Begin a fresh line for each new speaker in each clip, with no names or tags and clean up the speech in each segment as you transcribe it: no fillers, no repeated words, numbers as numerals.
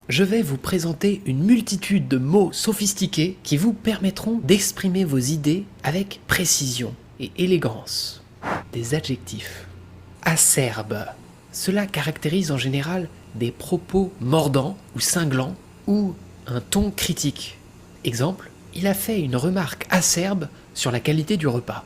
Je vais vous présenter une multitude de mots sophistiqués qui vous permettront d'exprimer vos idées avec précision et élégance. Des adjectifs. Acerbe. Cela caractérise en général des propos mordants ou cinglants ou un ton critique. Exemple, il a fait une remarque acerbe sur la qualité du repas.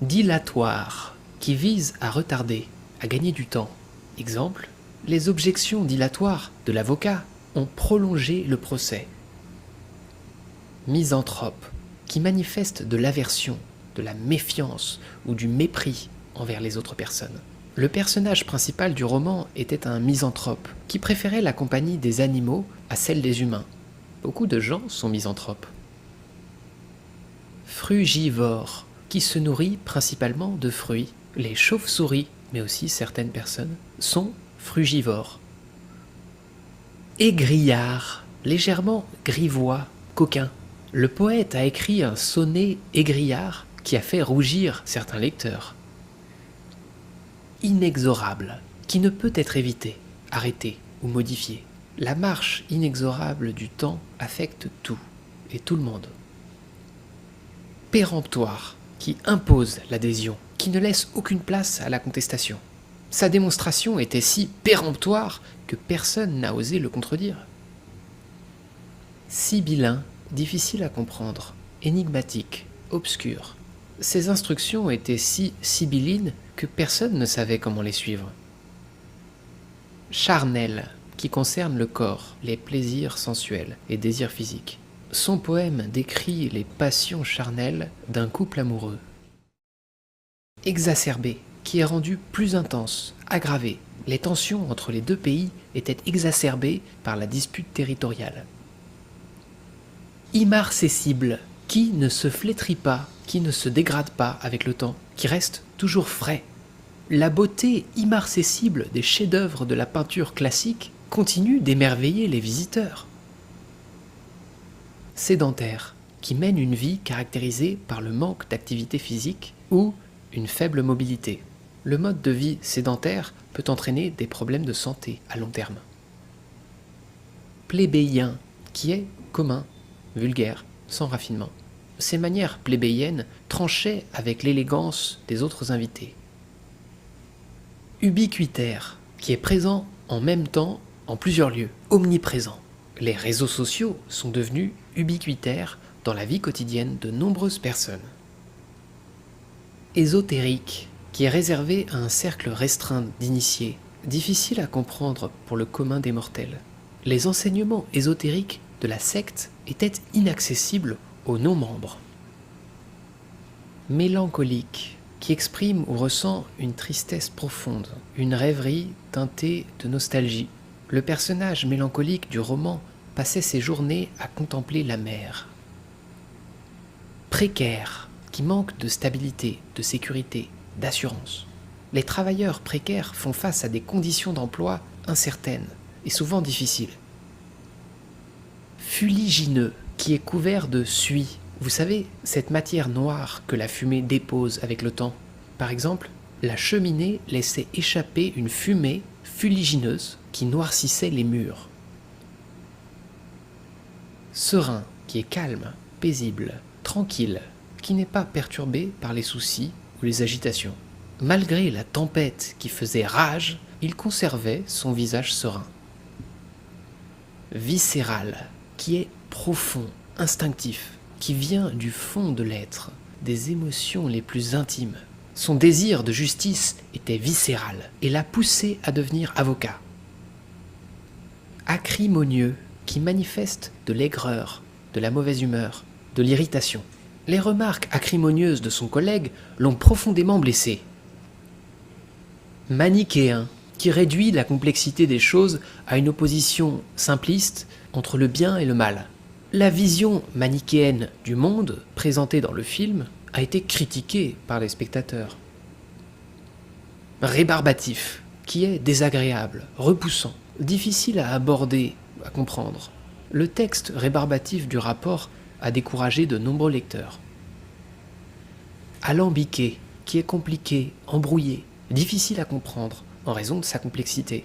Dilatoire, qui vise à retarder, à gagner du temps. Exemple, les objections dilatoires de l'avocat ont prolongé le procès. Misanthrope, qui manifeste de l'aversion, de la méfiance ou du mépris envers les autres personnes. Le personnage principal du roman était un misanthrope qui préférait la compagnie des animaux à celle des humains. Beaucoup de gens sont misanthropes. Frugivore, qui se nourrit principalement de fruits. Les chauves-souris, mais aussi certaines personnes, sont frugivores. Égrillard, légèrement grivois, coquin. Le poète a écrit un sonnet égrillard qui a fait rougir certains lecteurs. Inexorable, qui ne peut être évité, arrêté ou modifié. La marche inexorable du temps affecte tout et tout le monde. Péremptoire, qui impose l'adhésion, qui ne laisse aucune place à la contestation. Sa démonstration était si péremptoire que personne n'a osé le contredire. Sibyllin, difficile à comprendre, énigmatique, obscur. Ses instructions étaient si sibyllines que personne ne savait comment les suivre. Charnel, qui concerne le corps, les plaisirs sensuels et désirs physiques. Son poème décrit les passions charnelles d'un couple amoureux. Exacerbé, qui est rendu plus intense, aggravé. Les tensions entre les deux pays étaient exacerbées par la dispute territoriale. Immarcessible, qui ne se flétrit pas, qui ne se dégrade pas avec le temps, qui reste toujours frais. La beauté immarcessible des chefs-d'œuvre de la peinture classique continue d'émerveiller les visiteurs. Sédentaire, qui mène une vie caractérisée par le manque d'activité physique ou une faible mobilité. Le mode de vie sédentaire peut entraîner des problèmes de santé à long terme. Plébéien, qui est commun, vulgaire, sans raffinement. Ces manières plébéiennes tranchaient avec l'élégance des autres invités. Ubiquitaire, qui est présent en même temps en plusieurs lieux, omniprésent. Les réseaux sociaux sont devenus ubiquitaires dans la vie quotidienne de nombreuses personnes. Ésotérique, qui est réservé à un cercle restreint d'initiés, difficile à comprendre pour le commun des mortels. Les enseignements ésotériques de la secte étaient inaccessibles aux non-membres. Mélancolique, qui exprime ou ressent une tristesse profonde, une rêverie teintée de nostalgie. Le personnage mélancolique du roman passait ses journées à contempler la mer. Précaire, qui manque de stabilité, de sécurité, d'assurance. Les travailleurs précaires font face à des conditions d'emploi incertaines et souvent difficiles. Fuligineux, qui est couvert de suie. Vous savez, cette matière noire que la fumée dépose avec le temps. Par exemple, la cheminée laissait échapper une fumée fuligineuse qui noircissait les murs. Serein, qui est calme, paisible, tranquille, qui n'est pas perturbé par les soucis ou les agitations. Malgré la tempête qui faisait rage, il conservait son visage serein. Viscéral, qui est profond, instinctif, qui vient du fond de l'être, des émotions les plus intimes. Son désir de justice était viscéral et l'a poussé à devenir avocat. Acrimonieux, qui manifeste de l'aigreur, de la mauvaise humeur, de l'irritation. Les remarques acrimonieuses de son collègue l'ont profondément blessé. Manichéen, qui réduit la complexité des choses à une opposition simpliste entre le bien et le mal. La vision manichéenne du monde, présentée dans le film, a été critiquée par les spectateurs. Rébarbatif, qui est désagréable, repoussant, difficile à aborder, à comprendre. Le texte rébarbatif du rapport a découragé de nombreux lecteurs. Alambiqué, qui est compliqué, embrouillé, difficile à comprendre en raison de sa complexité.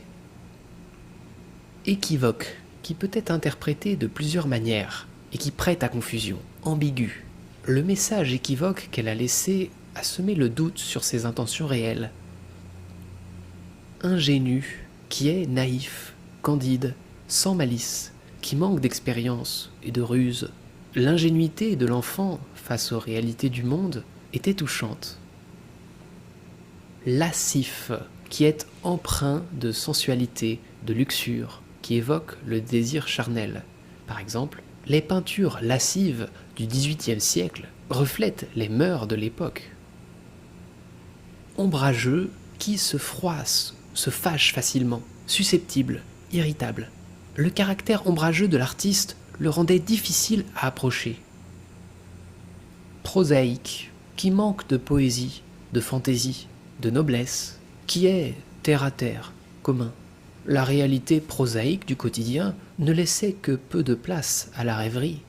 Équivoque, qui peut être interprété de plusieurs manières et qui prête à confusion, ambigu. Le message équivoque qu'elle a laissé a semé le doute sur ses intentions réelles. Ingénu, qui est naïf, candide, sans malice, qui manque d'expérience et de ruse. L'ingénuité de l'enfant face aux réalités du monde était touchante. Lascif, qui est empreint de sensualité, de luxure, qui évoque le désir charnel. Par exemple, les peintures lascives du XVIIIe siècle reflètent les mœurs de l'époque. Ombrageux, qui se froisse, se fâche facilement, susceptible, irritable. Le caractère ombrageux de l'artiste le rendait difficile à approcher. Prosaïque, qui manque de poésie, de fantaisie, de noblesse, qui est terre à terre, commun. La réalité prosaïque du quotidien ne laissait que peu de place à la rêverie.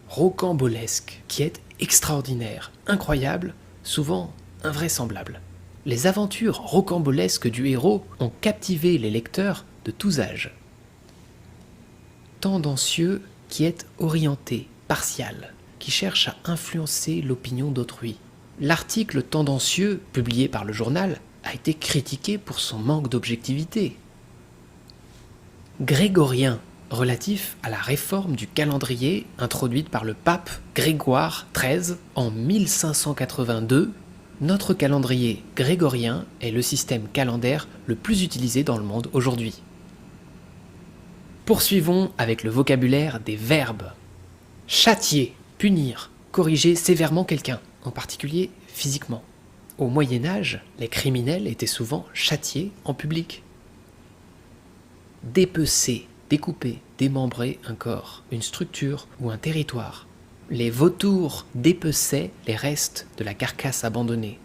Rocambolesque, qui est extraordinaire, incroyable, souvent invraisemblable. Les aventures rocambolesques du héros ont captivé les lecteurs de tous âges. Tendancieux, qui est orienté, partial, qui cherche à influencer l'opinion d'autrui. L'article tendancieux, publié par le journal, a été critiqué pour son manque d'objectivité. Grégorien, relatif à la réforme du calendrier introduite par le pape Grégoire XIII en 1582, notre calendrier grégorien est le système calendaire le plus utilisé dans le monde aujourd'hui. Poursuivons avec le vocabulaire des verbes. Châtier, punir, corriger sévèrement quelqu'un, en particulier physiquement. Au Moyen-Âge, les criminels étaient souvent châtiés en public. Dépecer, découper, démembrer un corps, une structure ou un territoire. Les vautours dépeçaient les restes de la carcasse abandonnée.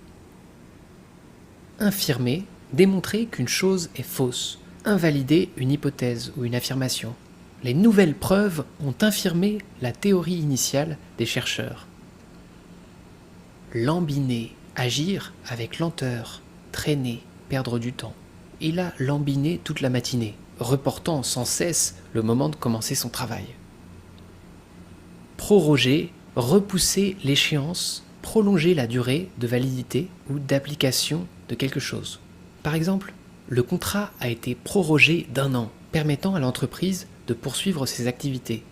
Infirmer, démontrer qu'une chose est fausse, invalider une hypothèse ou une affirmation. Les nouvelles preuves ont infirmé la théorie initiale des chercheurs. Lambiner, agir avec lenteur, traîner, perdre du temps. Il a lambiné toute la matinée, reportant sans cesse le moment de commencer son travail. Proroger, repousser l'échéance, prolonger la durée de validité ou d'application de quelque chose. Par exemple, le contrat a été prorogé d'1 an, permettant à l'entreprise de poursuivre ses activités.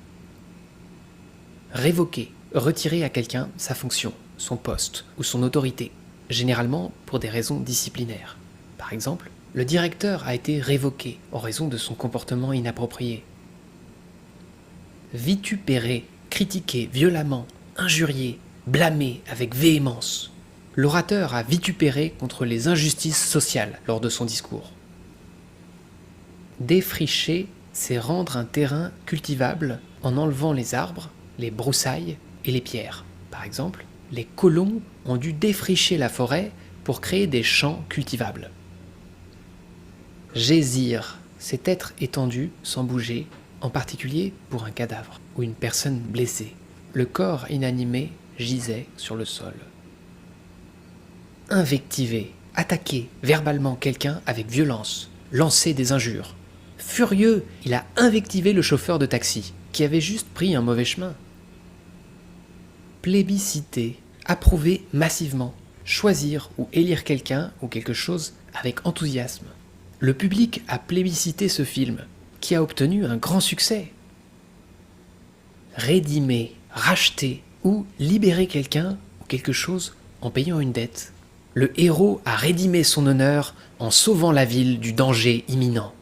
Révoquer, retirer à quelqu'un sa fonction, son poste ou son autorité, généralement pour des raisons disciplinaires. Par exemple, le directeur a été révoqué en raison de son comportement inapproprié. Vitupérer, critiquer violemment, injurier, blâmer avec véhémence. L'orateur a vitupéré contre les injustices sociales lors de son discours. Défricher, c'est rendre un terrain cultivable en enlevant les arbres, les broussailles et les pierres. Par exemple, les colons ont dû défricher la forêt pour créer des champs cultivables. Gésir, c'est être étendu sans bouger, en particulier pour un cadavre ou une personne blessée. Le corps inanimé gisait sur le sol. Invectiver, attaquer verbalement quelqu'un avec violence, lancer des injures. Furieux, il a invectivé le chauffeur de taxi, qui avait juste pris un mauvais chemin. Plébisciter, approuver massivement, choisir ou élire quelqu'un ou quelque chose avec enthousiasme. Le public a plébiscité ce film, qui a obtenu un grand succès. Rédimer, racheter ou libérer quelqu'un ou quelque chose en payant une dette. Le héros a rédimé son honneur en sauvant la ville du danger imminent.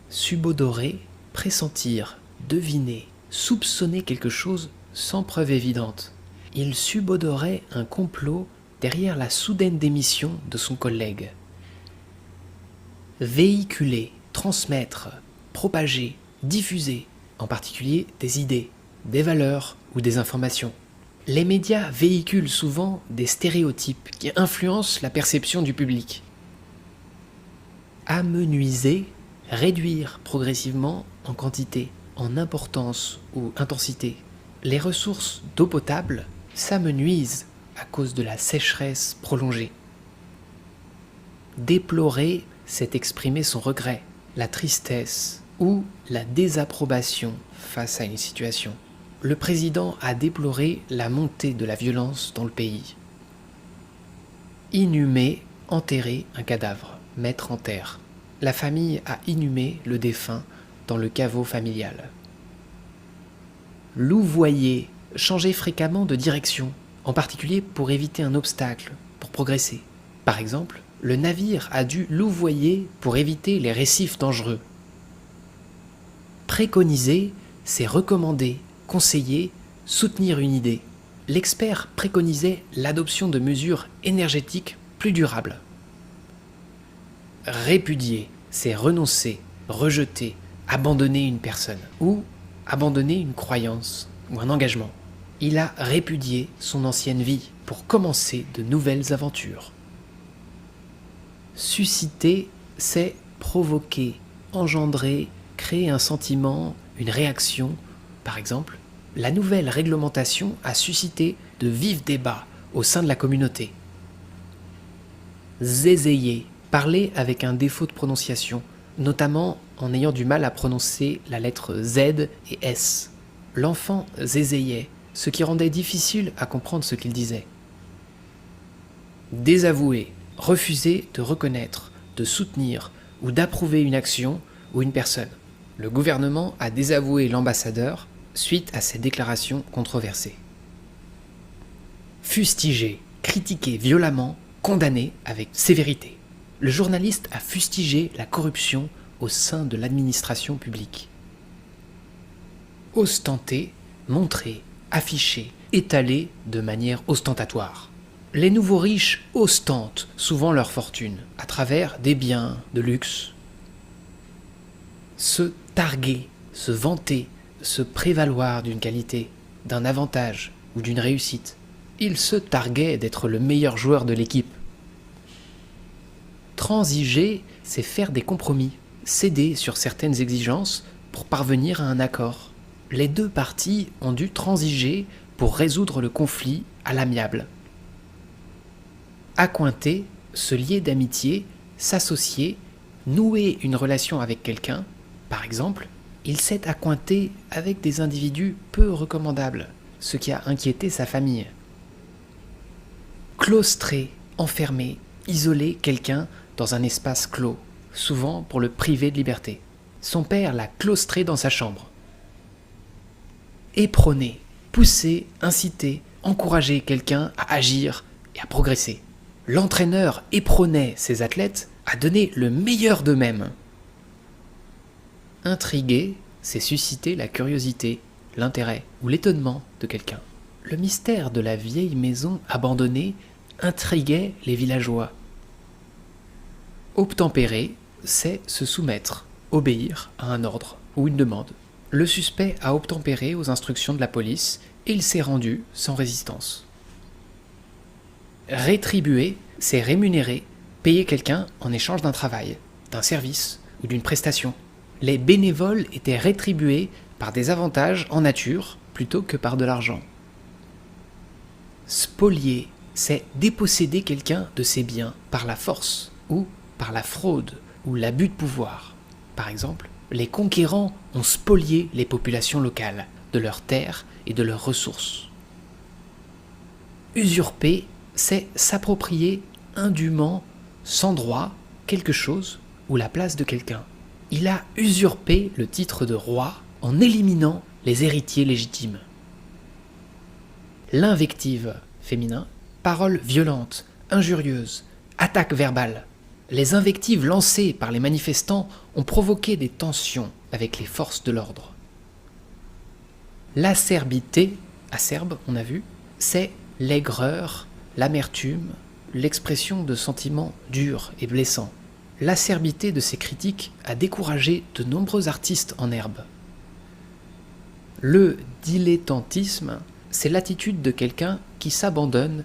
Subodorer, pressentir, deviner, soupçonner quelque chose sans preuve évidente. Il subodorait un complot derrière la soudaine démission de son collègue. Véhiculer, transmettre, propager, diffuser, en particulier des idées, des valeurs ou des informations. Les médias véhiculent souvent des stéréotypes qui influencent la perception du public. Amenuiser, réduire progressivement en quantité, en importance ou intensité. Les ressources d'eau potable s'amenuisent à cause de la sécheresse prolongée. Déplorer, c'est exprimer son regret, la tristesse ou la désapprobation face à une situation. Le président a déploré la montée de la violence dans le pays. Inhumer, enterrer un cadavre, mettre en terre. La famille a inhumé le défunt dans le caveau familial. Louvoyer, changer fréquemment de direction, en particulier pour éviter un obstacle, pour progresser. Par exemple, le navire a dû louvoyer pour éviter les récifs dangereux. Préconiser, c'est recommander, conseiller, soutenir une idée. L'expert préconisait l'adoption de mesures énergétiques plus durables. Répudier, c'est renoncer, rejeter, abandonner une personne ou abandonner une croyance ou un engagement. Il a répudié son ancienne vie pour commencer de nouvelles aventures. Susciter, c'est provoquer, engendrer, créer un sentiment, une réaction. Par exemple, la nouvelle réglementation a suscité de vifs débats au sein de la communauté. Zézayer, parler avec un défaut de prononciation, notamment en ayant du mal à prononcer la lettre Z et S. L'enfant zézayait, ce qui rendait difficile à comprendre ce qu'il disait. Désavouer, refuser de reconnaître, de soutenir ou d'approuver une action ou une personne. Le gouvernement a désavoué l'ambassadeur suite à ces déclarations controversées. Fustiger, critiquer violemment, condamner avec sévérité. Le journaliste a fustigé la corruption au sein de l'administration publique. Ostenter, montrer, afficher, étaler de manière ostentatoire. Les nouveaux riches ostentent souvent leur fortune à travers des biens de luxe. Se targuer, se vanter, se prévaloir d'une qualité, d'un avantage ou d'une réussite. Il se targuait d'être le meilleur joueur de l'équipe. Transiger, c'est faire des compromis, céder sur certaines exigences pour parvenir à un accord. Les deux parties ont dû transiger pour résoudre le conflit à l'amiable. Accointer, se lier d'amitié, s'associer, nouer une relation avec quelqu'un. Par exemple, il s'est accointé avec des individus peu recommandables, ce qui a inquiété sa famille. Claustrer, enfermer, isoler quelqu'un dans un espace clos, souvent pour le priver de liberté. Son père l'a claustré dans sa chambre. Éperonner, pousser, inciter, encourager quelqu'un à agir et à progresser. L'entraîneur éperonnait ses athlètes à donner le meilleur d'eux-mêmes. Intriguer, c'est susciter la curiosité, l'intérêt ou l'étonnement de quelqu'un. Le mystère de la vieille maison abandonnée intriguait les villageois. Obtempérer, c'est se soumettre, obéir à un ordre ou une demande. Le suspect a obtempéré aux instructions de la police et il s'est rendu sans résistance. Rétribuer, c'est rémunérer, payer quelqu'un en échange d'un travail, d'un service ou d'une prestation. Les bénévoles étaient rétribués par des avantages en nature plutôt que par de l'argent. Spolier, c'est déposséder quelqu'un de ses biens par la force ou par la fraude ou l'abus de pouvoir. Par exemple, les conquérants ont spolié les populations locales de leurs terres et de leurs ressources. Usurper, c'est s'approprier indûment, sans droit, quelque chose ou la place de quelqu'un. Il a usurpé le titre de roi en éliminant les héritiers légitimes. L'invective, féminin, parole violente, injurieuse, attaque verbale. Les invectives lancées par les manifestants ont provoqué des tensions avec les forces de l'ordre. L'acerbité, acerbe, on a vu, c'est l'aigreur, l'amertume, l'expression de sentiments durs et blessants. L'acerbité de ces critiques a découragé de nombreux artistes en herbe. Le dilettantisme, c'est l'attitude de quelqu'un qui s'abandonne